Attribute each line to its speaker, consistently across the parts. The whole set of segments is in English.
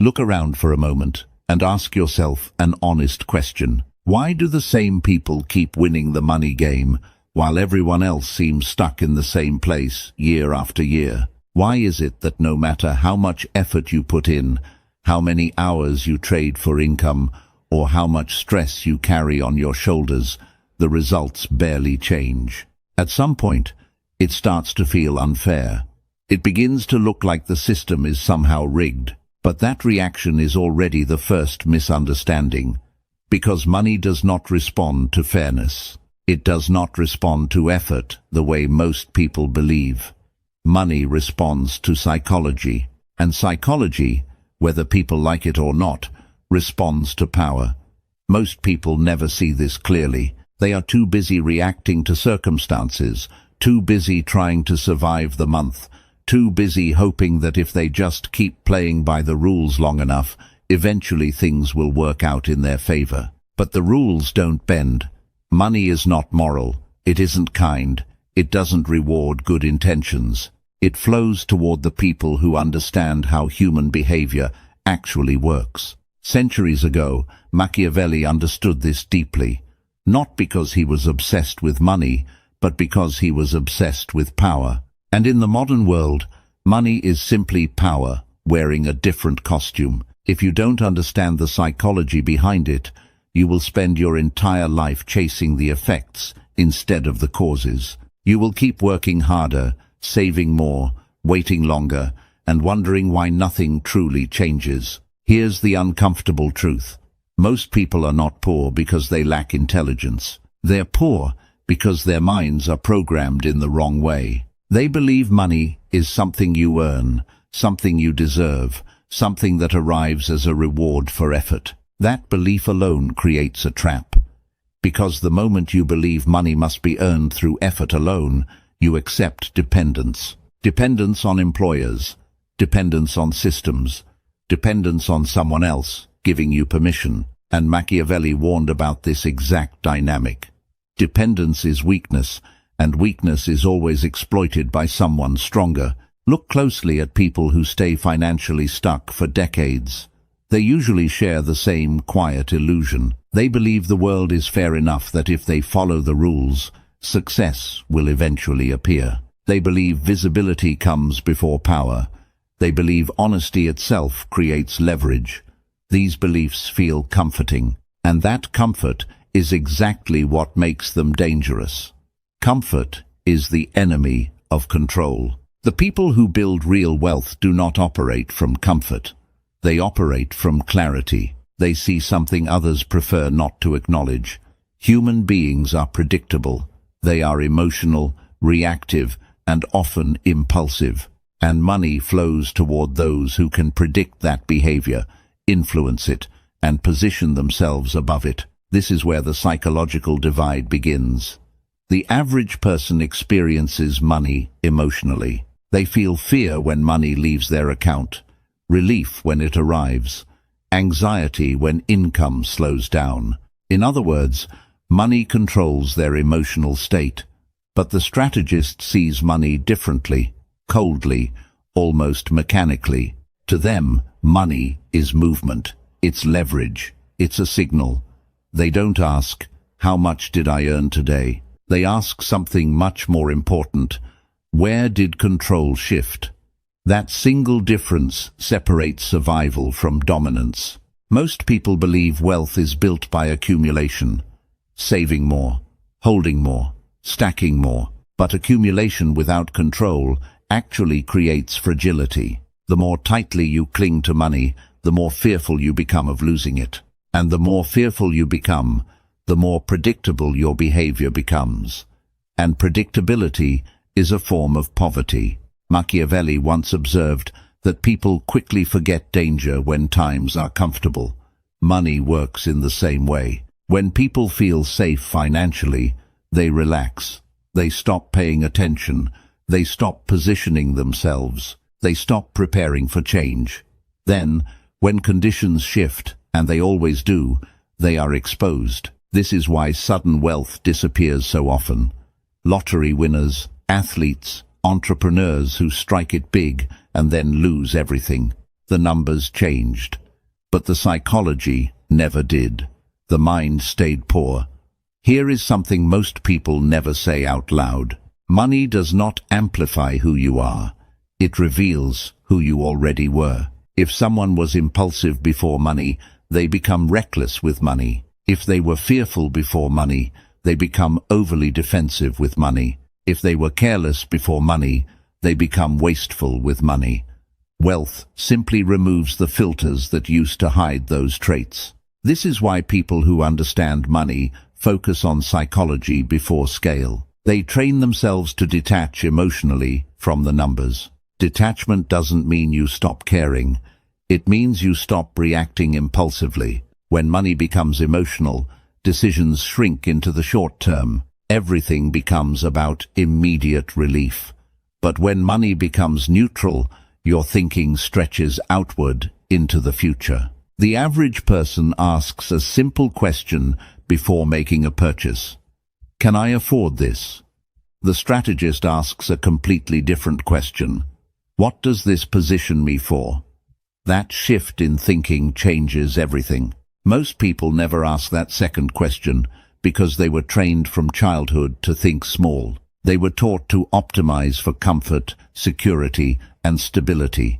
Speaker 1: Look around for a moment and ask yourself an honest question. Why do the same people keep winning the money game while everyone else seems stuck in the same place year after year? Why is it that no matter how much effort you put in, how many hours you trade for income, or how much stress you carry on your shoulders, the results barely change? At some point, it starts to feel unfair. It begins to look like the system is somehow rigged. But that reaction is already the first misunderstanding, because money does not respond to fairness. It does not respond to effort the way most people believe. Money responds to psychology, and psychology, whether people like it or not, responds to power. Most people never see this clearly. They are too busy reacting to circumstances, too busy trying to survive the month, too busy hoping that if they just keep playing by the rules long enough, eventually things will work out in their favor. But the rules don't bend. Money is not moral. It isn't kind. It doesn't reward good intentions. It flows toward the people who understand how human behavior actually works. Centuries ago, Machiavelli understood this deeply, not because he was obsessed with money, but because he was obsessed with power. And in the modern world, money is simply power wearing a different costume. If you don't understand the psychology behind it, you will spend your entire life chasing the effects instead of the causes. You will keep working harder, saving more, waiting longer, and wondering why nothing truly changes. Here's the uncomfortable truth. Most people are not poor because they lack intelligence. They're poor because their minds are programmed in the wrong way. They believe money is something you earn, something you deserve, something that arrives as a reward for effort. That belief alone creates a trap. Because the moment you believe money must be earned through effort alone, you accept dependence. Dependence on employers, dependence on systems, dependence on someone else giving you permission. And Machiavelli warned about this exact dynamic. Dependence is weakness, and weakness is always exploited by someone stronger. Look closely at people who stay financially stuck for decades. They usually share the same quiet illusion. They believe the world is fair enough that if they follow the rules, success will eventually appear. They believe visibility comes before power. They believe honesty itself creates leverage. These beliefs feel comforting, and that comfort is exactly what makes them dangerous. Comfort is the enemy of control. The people who build real wealth do not operate from comfort. They operate from clarity. They see something others prefer not to acknowledge. Human beings are predictable. They are emotional, reactive, and often impulsive. And money flows toward those who can predict that behavior, influence it, and position themselves above it. This is where the psychological divide begins. The average person experiences money emotionally. They feel fear when money leaves their account, relief when it arrives, anxiety when income slows down. In other words, money controls their emotional state. But the strategist sees money differently, coldly, almost mechanically. To them, money is movement. It's leverage. It's a signal. They don't ask, "How much did I earn today?" They ask something much more important. Where did control shift? That single difference separates survival from dominance. Most people believe wealth is built by accumulation, saving more, holding more, stacking more. But accumulation without control actually creates fragility. The more tightly you cling to money, the more fearful you become of losing it. And the more fearful you become, the more predictable your behavior becomes. And predictability is a form of poverty. Machiavelli once observed that people quickly forget danger when times are comfortable. Money works in the same way. When people feel safe financially, they relax. They stop paying attention. They stop positioning themselves. They stop preparing for change. Then, when conditions shift, and they always do, they are exposed. This is why sudden wealth disappears so often. Lottery winners, athletes, entrepreneurs who strike it big and then lose everything. The numbers changed, but the psychology never did. The mind stayed poor. Here is something most people never say out loud. Money does not amplify who you are. It reveals who you already were. If someone was impulsive before money, they become reckless with money. If they were fearful before money, they become overly defensive with money. If they were careless before money, they become wasteful with money. Wealth simply removes the filters that used to hide those traits. This is why people who understand money focus on psychology before scale. They train themselves to detach emotionally from the numbers. Detachment doesn't mean you stop caring. It means you stop reacting impulsively. When money becomes emotional, decisions shrink into the short term. Everything becomes about immediate relief. But when money becomes neutral, your thinking stretches outward into the future. The average person asks a simple question before making a purchase. Can I afford this? The strategist asks a completely different question. What does this position me for? That shift in thinking changes everything. Most people never ask that second question because they were trained from childhood to think small. They were taught to optimize for comfort, security, and stability.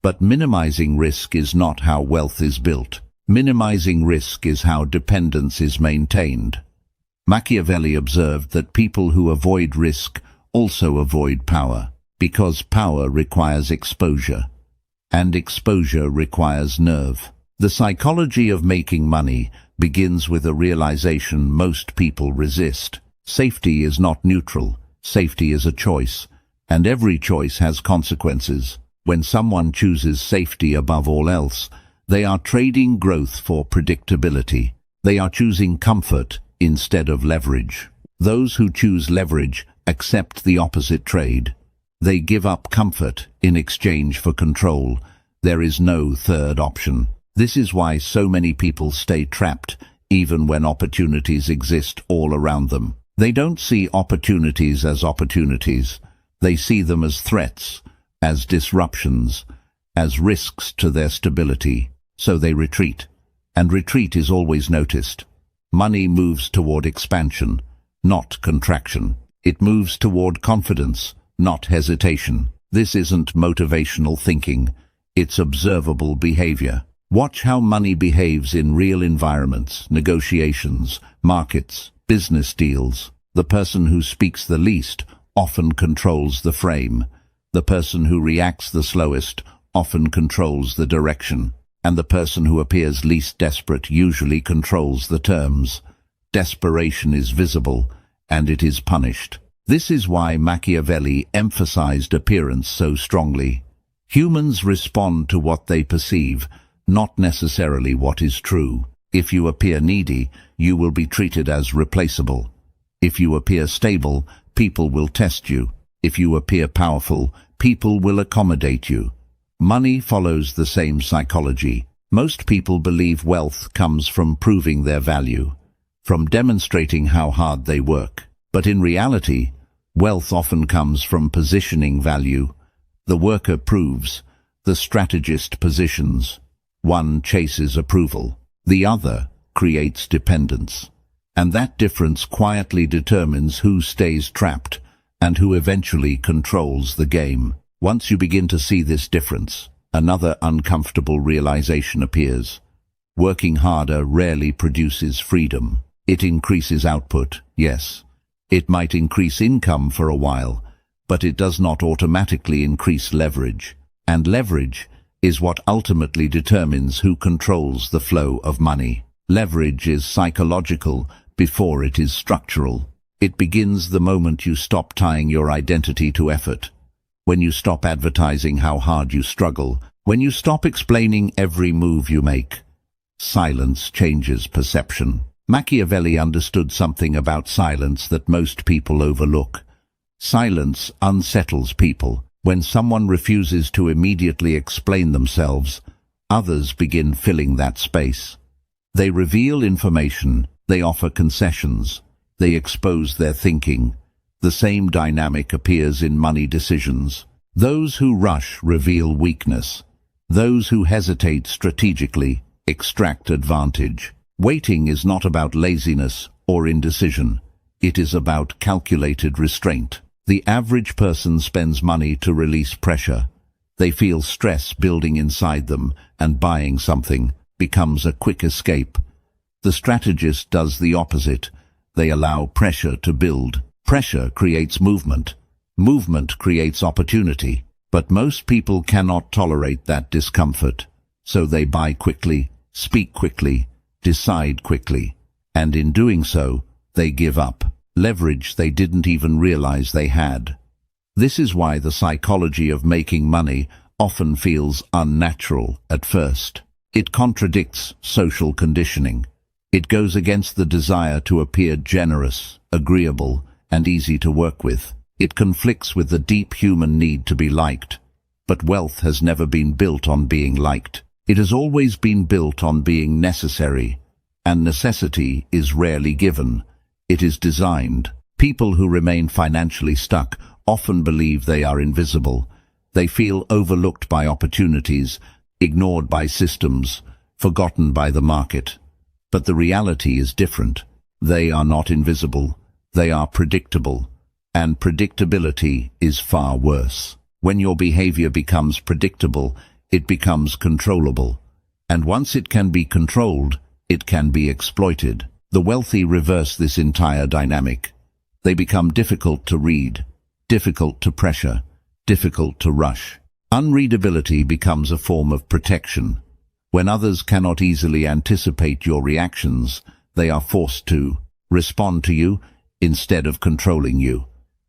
Speaker 1: But minimizing risk is not how wealth is built. Minimizing risk is how dependence is maintained. Machiavelli observed that people who avoid risk also avoid power, because power requires exposure, and exposure requires nerve. The psychology of making money begins with a realization most people resist. Safety is not neutral. Safety is a choice, and every choice has consequences. When someone chooses safety above all else, they are trading growth for predictability. They are choosing comfort instead of leverage. Those who choose leverage accept the opposite trade. They give up comfort in exchange for control. There is no third option. This is why so many people stay trapped even when opportunities exist all around them. They don't see opportunities as opportunities. They see them as threats, as disruptions, as risks to their stability. So they retreat. And retreat is always noticed. Money moves toward expansion, not contraction. It moves toward confidence, not hesitation. This isn't motivational thinking. It's observable behavior. Watch how money behaves in real environments, negotiations, markets, business deals. The person who speaks the least often controls the frame. The person who reacts the slowest often controls the direction. And the person who appears least desperate usually controls the terms. Desperation is visible, and it is punished. This is why Machiavelli emphasized appearance so strongly. Humans respond to what they perceive, not necessarily what is true. If you appear needy, you will be treated as replaceable. If you appear stable, people will test you. If you appear powerful, people will accommodate you. Money follows the same psychology. Most people believe wealth comes from proving their value, from demonstrating how hard they work. But in reality, wealth often comes from positioning value. The worker proves, the strategist positions. One chases approval, the other creates dependence. And that difference quietly determines who stays trapped and who eventually controls the game. Once you begin to see this difference, another uncomfortable realization appears. Working harder rarely produces freedom. It increases output, yes. It might increase income for a while, but it does not automatically increase leverage. And leverage is what ultimately determines who controls the flow of money. Leverage is psychological before it is structural. It begins the moment you stop tying your identity to effort. When you stop advertising how hard you struggle, when you stop explaining every move you make. Silence changes perception. Machiavelli understood something about silence that most people overlook. Silence unsettles people. When someone refuses to immediately explain themselves, others begin filling that space. They reveal information, they offer concessions, they expose their thinking. The same dynamic appears in money decisions. Those who rush reveal weakness. Those who hesitate strategically extract advantage. Waiting is not about laziness or indecision. It is about calculated restraint. The average person spends money to release pressure. They feel stress building inside them, and buying something becomes a quick escape. The strategist does the opposite. They allow pressure to build. Pressure creates movement. Movement creates opportunity. But most people cannot tolerate that discomfort. So they buy quickly, speak quickly, decide quickly. And in doing so, they give up leverage they didn't even realize they had. This is why the psychology of making money often feels unnatural at first. It contradicts social conditioning. It goes against the desire to appear generous, agreeable, and easy to work with. It conflicts with the deep human need to be liked. But wealth has never been built on being liked. It has always been built on being necessary. And necessity is rarely given. It is designed. People who remain financially stuck often believe they are invisible. They feel overlooked by opportunities, ignored by systems, forgotten by the market. But the reality is different. They are not invisible. They are predictable. And predictability is far worse. When your behavior becomes predictable, it becomes controllable. And once it can be controlled, it can be exploited. The wealthy reverse this entire dynamic. They become difficult to read, difficult to pressure, difficult to rush. Unreadability becomes a form of protection. When others cannot easily anticipate your reactions, they are forced to respond to you instead of controlling you.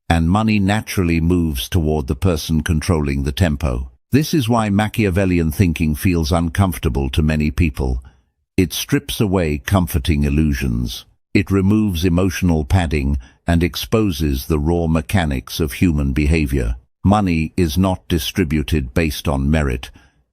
Speaker 1: And money naturally moves toward the person controlling the tempo. This is why Machiavellian thinking feels uncomfortable to many people. It strips away comforting illusions. It removes emotional padding and exposes the raw mechanics of human behavior. Money is not distributed based on merit.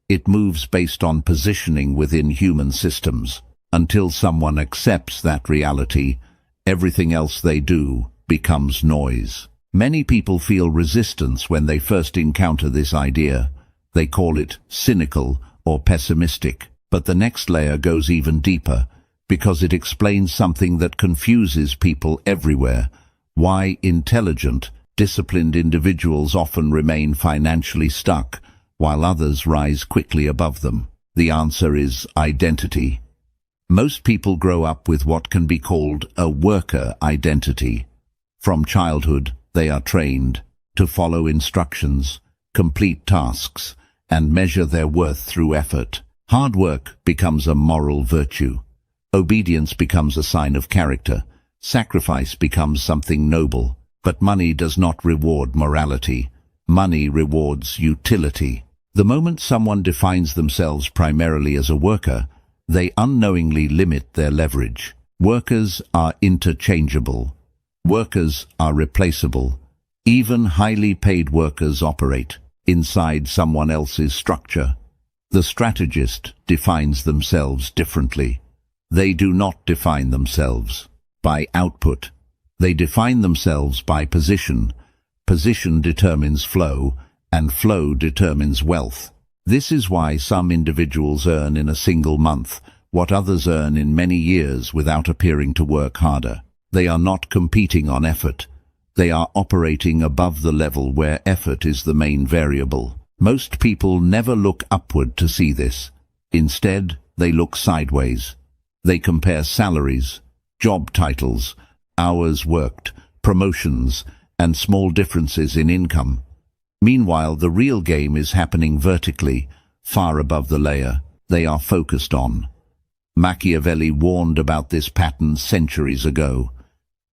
Speaker 1: It moves based on positioning within human systems. Until someone accepts that reality, everything else they do becomes noise. Many people feel resistance when they first encounter this idea. They call it cynical or pessimistic. But the next layer goes even deeper, because it explains something that confuses people everywhere. Why intelligent, disciplined individuals often remain financially stuck, while others rise quickly above them. The answer is identity. Most people grow up with what can be called a worker identity. From childhood, they are trained to follow instructions, complete tasks, and measure their worth through effort. Hard work becomes a moral virtue. Obedience becomes a sign of character. Sacrifice becomes something noble. But money does not reward morality. Money rewards utility. The moment someone defines themselves primarily as a worker, they unknowingly limit their leverage. Workers are interchangeable. Workers are replaceable. Even highly paid workers operate inside someone else's structure. The strategist defines themselves differently. They do not define themselves by output. They define themselves by position. Position determines flow, and flow determines wealth. This is why some individuals earn in a single month what others earn in many years without appearing to work harder. They are not competing on effort. They are operating above the level where effort is the main variable. Most people never look upward to see this. Instead, they look sideways. They compare salaries, job titles, hours worked, promotions, and small differences in income. Meanwhile, the real game is happening vertically, far above the layer they are focused on. Machiavelli warned about this pattern centuries ago.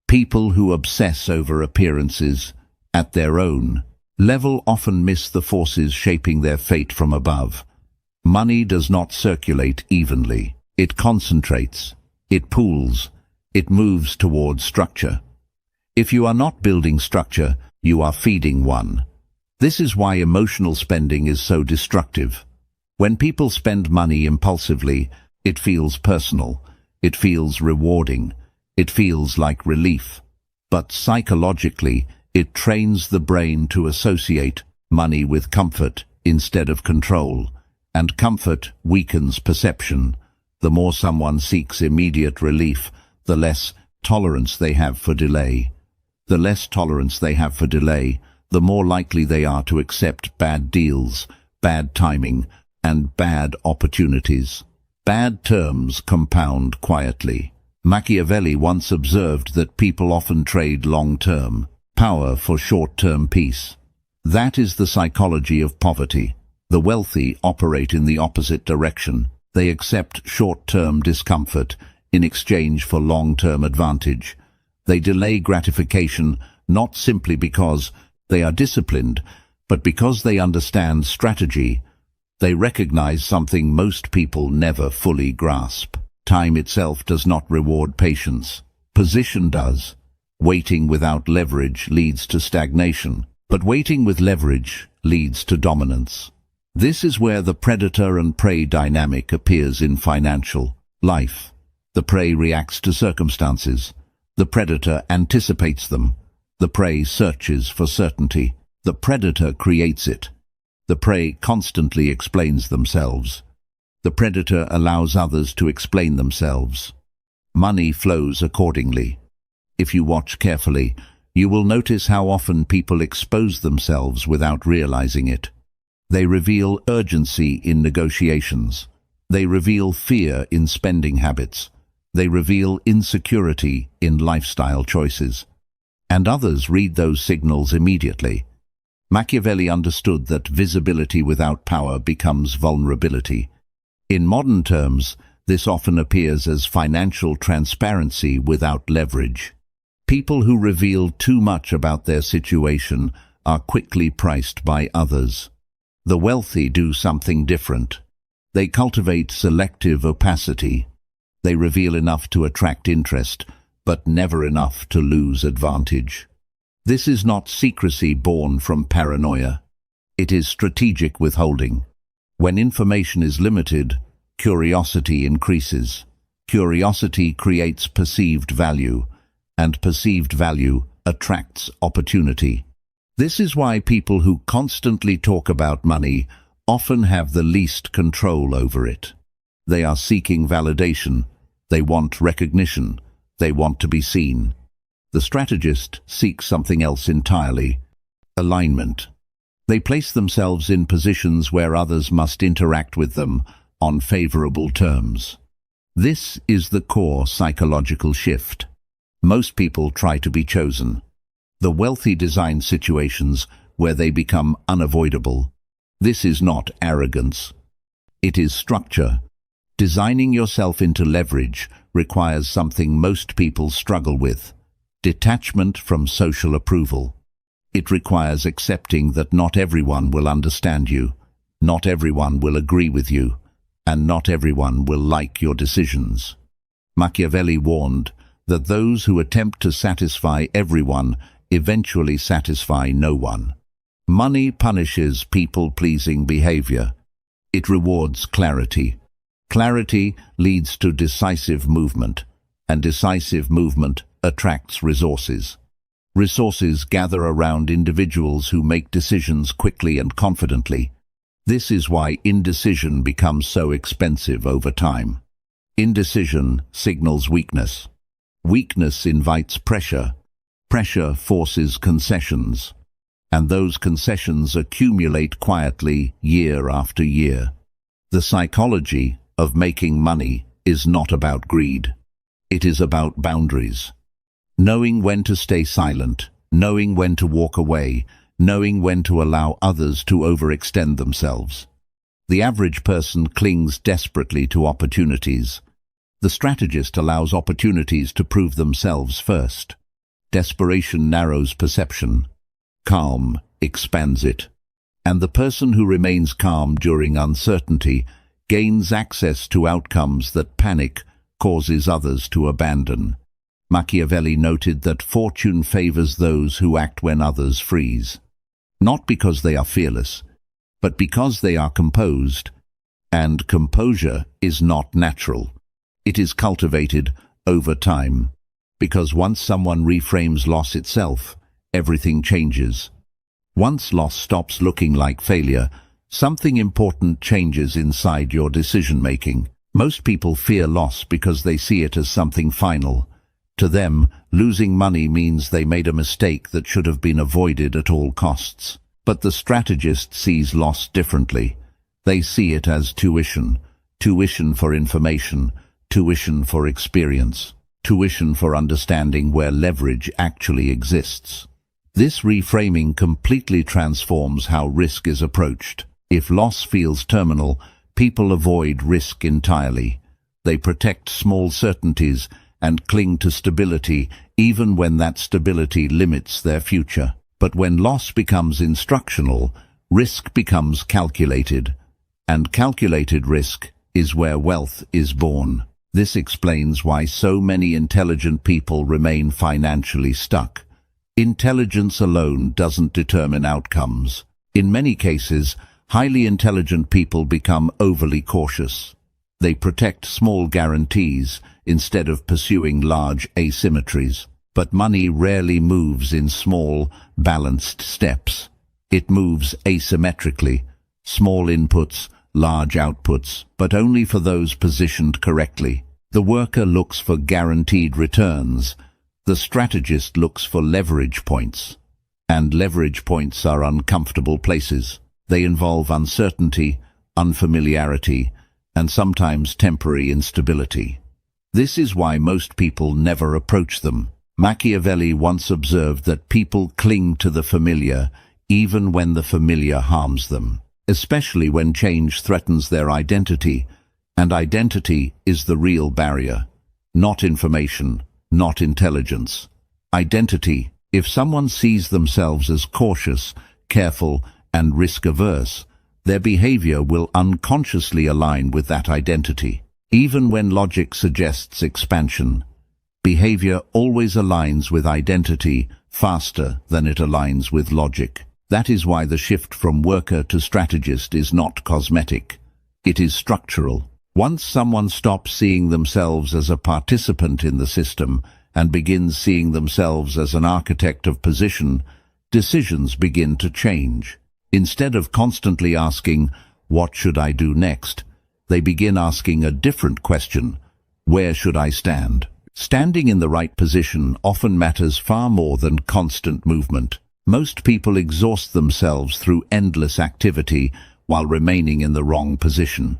Speaker 1: People who obsess over appearances at their own level often miss the forces shaping their fate from above. Money does not circulate evenly. It concentrates, it pools, it moves towards structure. If you are not building structure, you are feeding one. This is why emotional spending is so destructive. When people spend money impulsively, it feels personal, it feels rewarding, it feels like relief. But psychologically, it trains the brain to associate money with comfort instead of control. And comfort weakens perception. The more someone seeks immediate relief, the less tolerance they have for delay. The less tolerance they have for delay, the more likely they are to accept bad deals, bad timing, and bad opportunities. Bad terms compound quietly. Machiavelli once observed that people often trade long-term power for short-term peace. That is the psychology of poverty. The wealthy operate in the opposite direction. They accept short-term discomfort in exchange for long-term advantage. They delay gratification not simply because they are disciplined, but because they understand strategy. They recognize something most people never fully grasp. Time itself does not reward patience. Position does. Waiting without leverage leads to stagnation, but waiting with leverage leads to dominance. This is where the predator and prey dynamic appears in financial life. The prey reacts to circumstances. The predator anticipates them. The prey searches for certainty. The predator creates it. The prey constantly explains themselves. The predator allows others to explain themselves. Money flows accordingly. If you watch carefully, you will notice how often people expose themselves without realizing it. They reveal urgency in negotiations. They reveal fear in spending habits. They reveal insecurity in lifestyle choices. And others read those signals immediately. Machiavelli understood that visibility without power becomes vulnerability. In modern terms, this often appears as financial transparency without leverage. People who reveal too much about their situation are quickly priced by others. The wealthy do something different. They cultivate selective opacity. They reveal enough to attract interest, but never enough to lose advantage. This is not secrecy born from paranoia. It is strategic withholding. When information is limited, curiosity increases. Curiosity creates perceived value, and perceived value attracts opportunity. This is why people who constantly talk about money often have the least control over it. They are seeking validation. They want recognition. They want to be seen. The strategist seeks something else entirely: alignment. They place themselves in positions where others must interact with them on favorable terms. This is the core psychological shift. Most people try to be chosen. The wealthy design situations where they become unavoidable. This is not arrogance. It is structure. Designing yourself into leverage requires something most people struggle with: detachment from social approval. It requires accepting that not everyone will understand you, not everyone will agree with you, and not everyone will like your decisions. Machiavelli warned that those who attempt to satisfy everyone eventually satisfy no one. Money punishes people-pleasing behavior. It rewards clarity. Clarity leads to decisive movement, and decisive movement attracts resources. Resources gather around individuals who make decisions quickly and confidently. This is why indecision becomes so expensive over time. Indecision signals weakness. Weakness invites pressure. Pressure forces concessions. And those concessions accumulate quietly year after year. The psychology of making money is not about greed. It is about boundaries. Knowing when to stay silent, knowing when to walk away, knowing when to allow others to overextend themselves. The average person clings desperately to opportunities. The strategist allows opportunities to prove themselves first. Desperation narrows perception. Calm expands it. And the person who remains calm during uncertainty gains access to outcomes that panic causes others to abandon. Machiavelli noted that fortune favors those who act when others freeze. Not because they are fearless, but because they are composed. And composure is not natural. It is cultivated over time. Because once someone reframes loss itself, everything changes. Once loss stops looking like failure, something important changes inside your decision-making. Most people fear loss because they see it as something final. To them, losing money means they made a mistake that should have been avoided at all costs. But the strategist sees loss differently. They see it as tuition. Tuition for information, tuition for experience, tuition for understanding where leverage actually exists. This reframing completely transforms how risk is approached. If loss feels terminal, people avoid risk entirely. They protect small certainties and cling to stability even when that stability limits their future. But when loss becomes instructional, risk becomes calculated. And calculated risk is where wealth is born. This explains why so many intelligent people remain financially stuck. Intelligence alone doesn't determine outcomes. In many cases, highly intelligent people become overly cautious. They protect small guarantees instead of pursuing large asymmetries. But money rarely moves in small, balanced steps. It moves asymmetrically, small inputs, large outputs, but only for those positioned correctly. The worker looks for guaranteed returns. The strategist looks for leverage points. And leverage points are uncomfortable places. They involve uncertainty, unfamiliarity, and sometimes temporary instability. This is why most people never approach them. Machiavelli once observed that people cling to the familiar even when the familiar harms them, especially when change threatens their identity, and identity is the real barrier, not information, not intelligence. Identity. If someone sees themselves as cautious, careful, and risk-averse, their behavior will unconsciously align with that identity. Even when logic suggests expansion, behavior always aligns with identity faster than it aligns with logic. That is why the shift from worker to strategist is not cosmetic. It is structural. Once someone stops seeing themselves as a participant in the system and begins seeing themselves as an architect of position, decisions begin to change. Instead of constantly asking, "What should I do next?" they begin asking a different question, "Where should I stand?" Standing in the right position often matters far more than constant movement. Most people exhaust themselves through endless activity while remaining in the wrong position.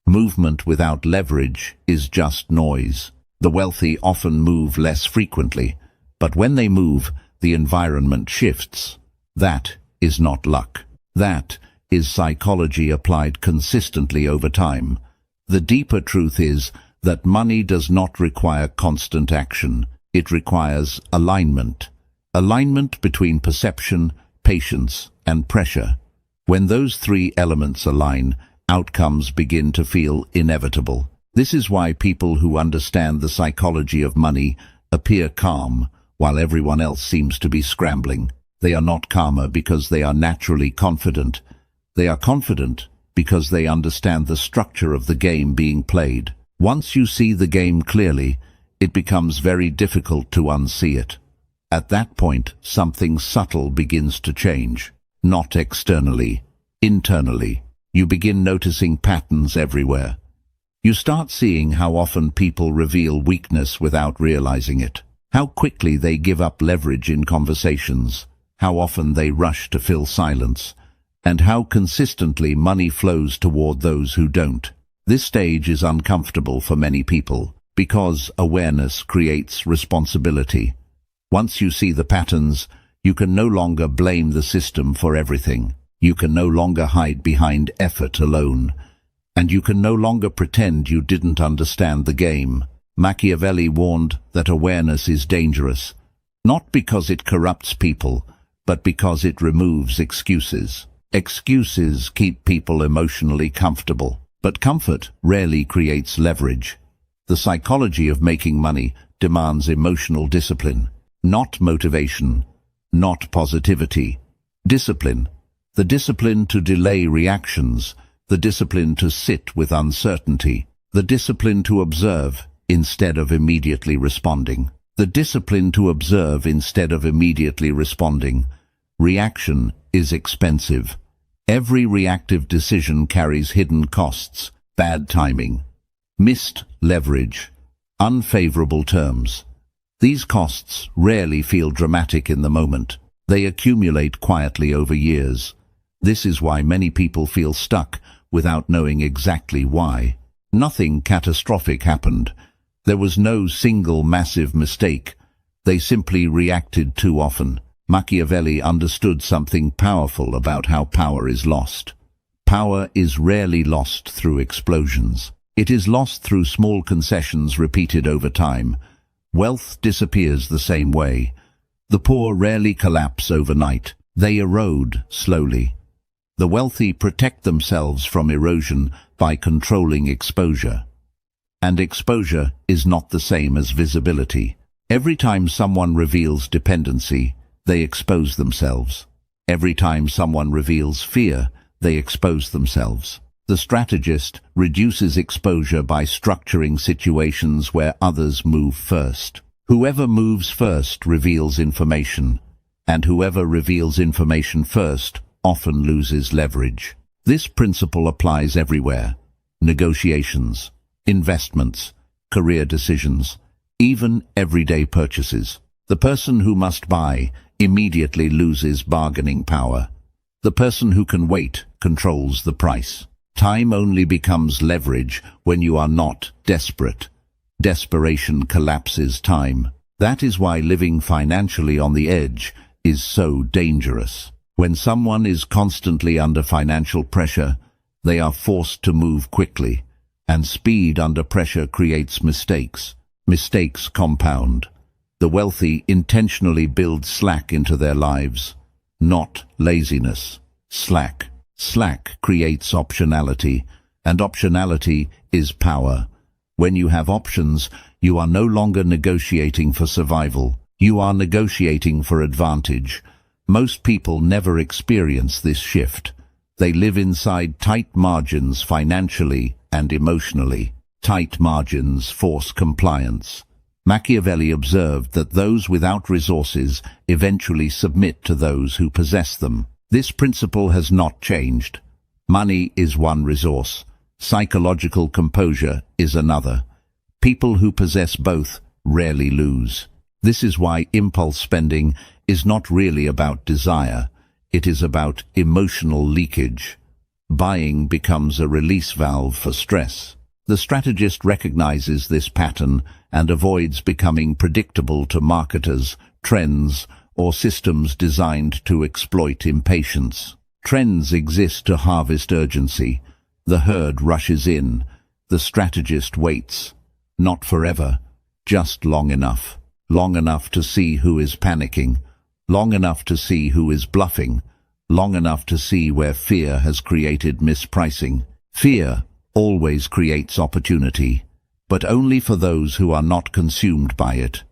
Speaker 1: Movement without leverage is just noise. The wealthy often move less frequently, but when they move, the environment shifts. That is not luck. That is psychology applied consistently over time. The deeper truth is that money does not require constant action. It requires alignment. Alignment between perception, patience, and pressure. When those three elements align, outcomes begin to feel inevitable. This is why people who understand the psychology of money appear calm, while everyone else seems to be scrambling. They are not calmer because they are naturally confident. They are confident because they understand the structure of the game being played. Once you see the game clearly, it becomes very difficult to unsee it. At that point, something subtle begins to change. Not externally, internally. You begin noticing patterns everywhere. You start seeing how often people reveal weakness without realizing it. How quickly they give up leverage in conversations. How often they rush to fill silence. And how consistently money flows toward those who don't. This stage is uncomfortable for many people because awareness creates responsibility. Once you see the patterns, you can no longer blame the system for everything. You can no longer hide behind effort alone. And you can no longer pretend you didn't understand the game. Machiavelli warned that awareness is dangerous, not because it corrupts people, but because it removes excuses. Excuses keep people emotionally comfortable, but comfort rarely creates leverage. The psychology of making money demands emotional discipline, not motivation, not positivity. Discipline. The discipline to delay reactions, the discipline to sit with uncertainty, the discipline to observe instead of immediately responding. The discipline to observe instead of immediately responding. Reaction is expensive. Every reactive decision carries hidden costs, bad timing, missed leverage, unfavorable terms. These costs rarely feel dramatic in the moment. They accumulate quietly over years. This is why many people feel stuck without knowing exactly why. Nothing catastrophic happened. There was no single massive mistake. They simply reacted too often. Machiavelli understood something powerful about how power is lost. Power is rarely lost through explosions. It is lost through small concessions repeated over time. Wealth disappears the same way. The poor rarely collapse overnight. They erode slowly. The wealthy protect themselves from erosion by controlling exposure. And exposure is not the same as visibility. Every time someone reveals dependency, they expose themselves. Every time someone reveals fear, they expose themselves. The strategist reduces exposure by structuring situations where others move first. Whoever moves first reveals information, and whoever reveals information first often loses leverage. This principle applies everywhere: negotiations, investments, career decisions, even everyday purchases. The person who must buy immediately loses bargaining power. The person who can wait controls the price. Time only becomes leverage when you are not desperate. Desperation collapses time. That is why living financially on the edge is so dangerous. When someone is constantly under financial pressure, they are forced to move quickly, and speed under pressure creates mistakes. Mistakes compound. The wealthy intentionally build slack into their lives, not laziness. Slack. Slack creates optionality, and optionality is power. When you have options, you are no longer negotiating for survival. You are negotiating for advantage. Most people never experience this shift. They live inside tight margins financially and emotionally. Tight margins force compliance. Machiavelli observed that those without resources eventually submit to those who possess them. This principle has not changed. Money is one resource. Psychological composure is another. People who possess both rarely lose. This is why impulse spending is not really about desire. It is about emotional leakage. Buying becomes a release valve for stress. The strategist recognizes this pattern and avoids becoming predictable to marketers, trends, or systems designed to exploit impatience. Trends exist to harvest urgency. The herd rushes in. The strategist waits. Not forever, just long enough. Long enough to see who is panicking. Long enough to see who is bluffing. Long enough to see where fear has created mispricing. Fear always creates opportunity, but only for those who are not consumed by it.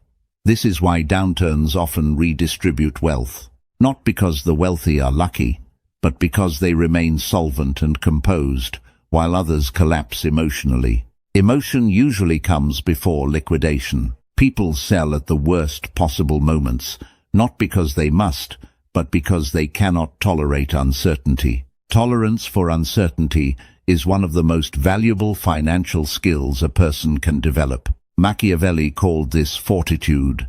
Speaker 1: This is why downturns often redistribute wealth, not because the wealthy are lucky, but because they remain solvent and composed, while others collapse emotionally. Emotion usually comes before liquidation. People sell at the worst possible moments, not because they must, but because they cannot tolerate uncertainty. Tolerance for uncertainty is one of the most valuable financial skills a person can develop. Machiavelli called this fortitude,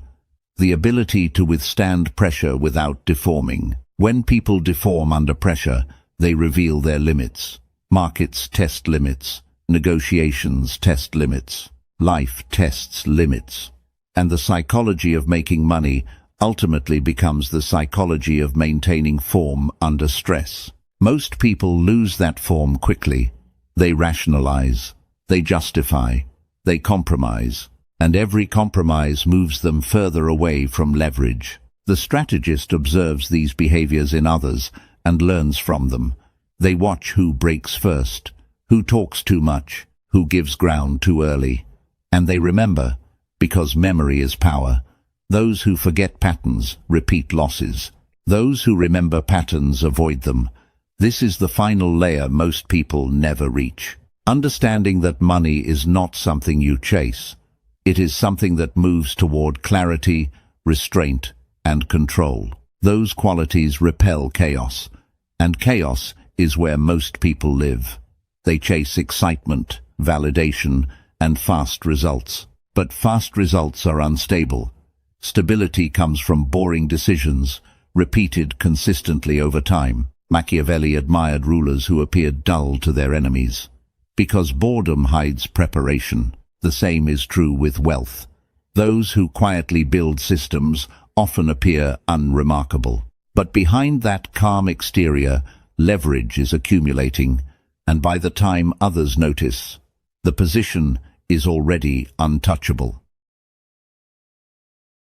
Speaker 1: the ability to withstand pressure without deforming. When people deform under pressure, they reveal their limits. Markets test limits, negotiations test limits, life tests limits. And the psychology of making money ultimately becomes the psychology of maintaining form under stress. Most people lose that form quickly. They rationalize, they justify, they compromise, and every compromise moves them further away from leverage. The strategist observes these behaviors in others and learns from them. They watch who breaks first, who talks too much, who gives ground too early. And they remember, because memory is power. Those who forget patterns repeat losses. Those who remember patterns avoid them. This is the final layer most people never reach. Understanding that money is not something you chase. It is something that moves toward clarity, restraint, and control. Those qualities repel chaos, and chaos is where most people live. They chase excitement, validation, and fast results. But fast results are unstable. Stability comes from boring decisions, repeated consistently over time. Machiavelli admired rulers who appeared dull to their enemies. Because boredom hides preparation. The same is true with wealth. Those who quietly build systems often appear unremarkable. But behind that calm exterior, leverage is accumulating, and by the time others notice, the position is already untouchable.